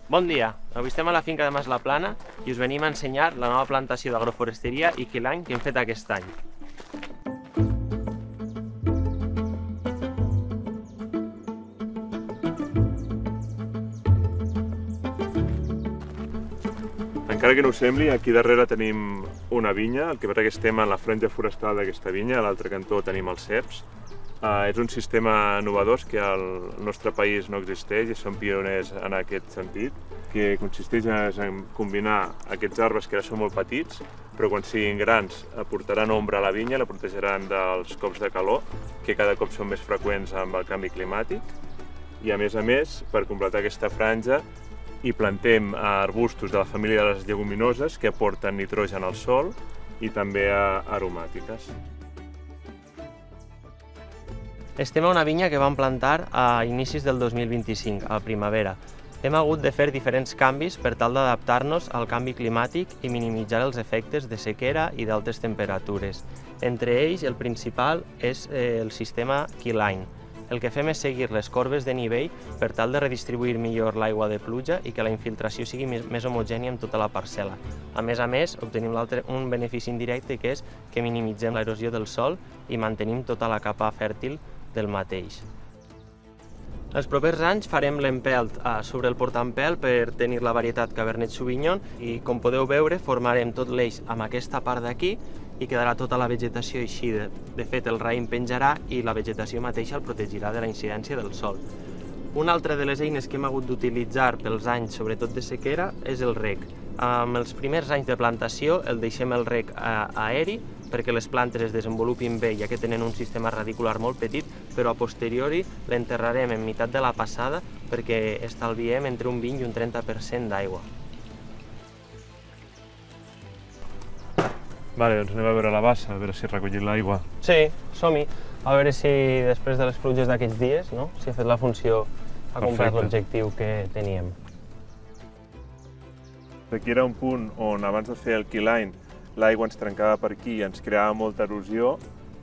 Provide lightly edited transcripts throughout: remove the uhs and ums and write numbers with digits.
Bon dia, avui estem a la finca de Mas la Plana i us venim a ensenyar la nova plantació d'agroforesteria i quilany que hem fet aquest any. Encara que no ho sembli, aquí darrere tenim una vinya, el que passa que estem en la franja forestal d'aquesta vinya, a l'altre cantó tenim els ceps. És un sistema innovador que al nostre país no existeix i som pioners en aquest sentit, que consisteix en combinar aquests arbres que ara són molt petits, però quan siguin grans aportaran ombra a la vinya, la protegeran dels cops de calor, que cada cop són més freqüents amb el canvi climàtic. I a més, per completar aquesta franja, hi plantem arbustos de la família de les lleguminoses que aporten nitrogen al sòl i també aromàtiques. Estem a una vinya que vam plantar a inicis del 2025, a la primavera. Hem hagut de fer diferents canvis per tal d'adaptar-nos al canvi climàtic i minimitzar els efectes de sequera i d'altes temperatures. Entre ells, el principal és el sistema Keyline. El que fem és seguir les corbes de nivell per tal de redistribuir millor l'aigua de pluja i que la infiltració sigui més homogènia en tota la parcel·la. A més, obtenim un benefici indirecte, que és que minimitzem l'erosió del sòl i mantenim tota la capa fèrtil del mateix. Els propers anys farem l'empelt sobre el portaempelt per tenir la varietat Cabernet Sauvignon i, com podeu veure, formarem tot l'eix amb aquesta part d'aquí i quedarà tota la vegetació així. De fet, el raïm penjarà i la vegetació mateixa el protegirà de la incidència del sol. Una altra de les eines que hem hagut d'utilitzar pels anys, sobretot de sequera, és el reg. Amb els primers anys de plantació el deixem el reg aeri perquè les plantes es desenvolupin bé, ja que tenen un sistema radicular molt petit, però a posteriori l'enterrarem en meitat de la passada perquè estalviem entre un 20 i un 30% d'aigua. Vale, doncs anem a veure la bassa, a veure si ha recollit l'aigua. Sí, som-hi. A veure si després de les pluges d'aquests dies, si ha fet la funció, ha complert l'objectiu que teníem. Aquí era un punt on abans de fer el keyline l'aigua ens trencava per aquí i ens creava molta erosió,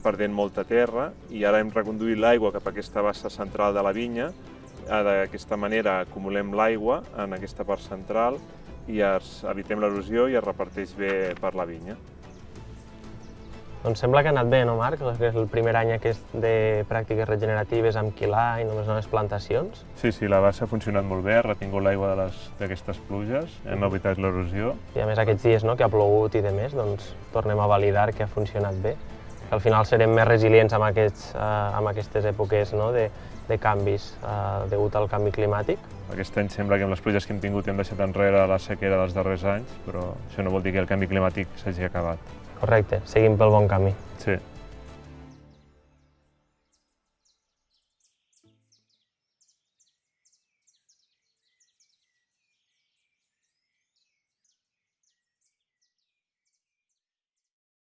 perdent molta terra, i ara hem reconduït l'aigua cap a aquesta bassa central de la vinya. D'aquesta manera acumulem l'aigua en aquesta part central i evitem l'erosió i es reparteix bé per la vinya. Doncs sembla que ha anat bé, no, Marc? És el primer any aquest de pràctiques regeneratives amb keyline, amb les noves plantacions. Sí, la bassa ha funcionat molt bé, ha retingut l'aigua d'aquestes pluges, hem evitat l'erosió. I a més aquests dies que ha plogut i demés, doncs tornem a validar que ha funcionat bé. Al final serem més resilients amb aquestes èpoques de canvis degut al canvi climàtic. Aquest any sembla que amb les pluges que hem tingut hem deixat enrere la sequera dels darrers anys, però això no vol dir que el canvi climàtic s'hagi acabat. Correcte, seguim pel bon camí. Sí.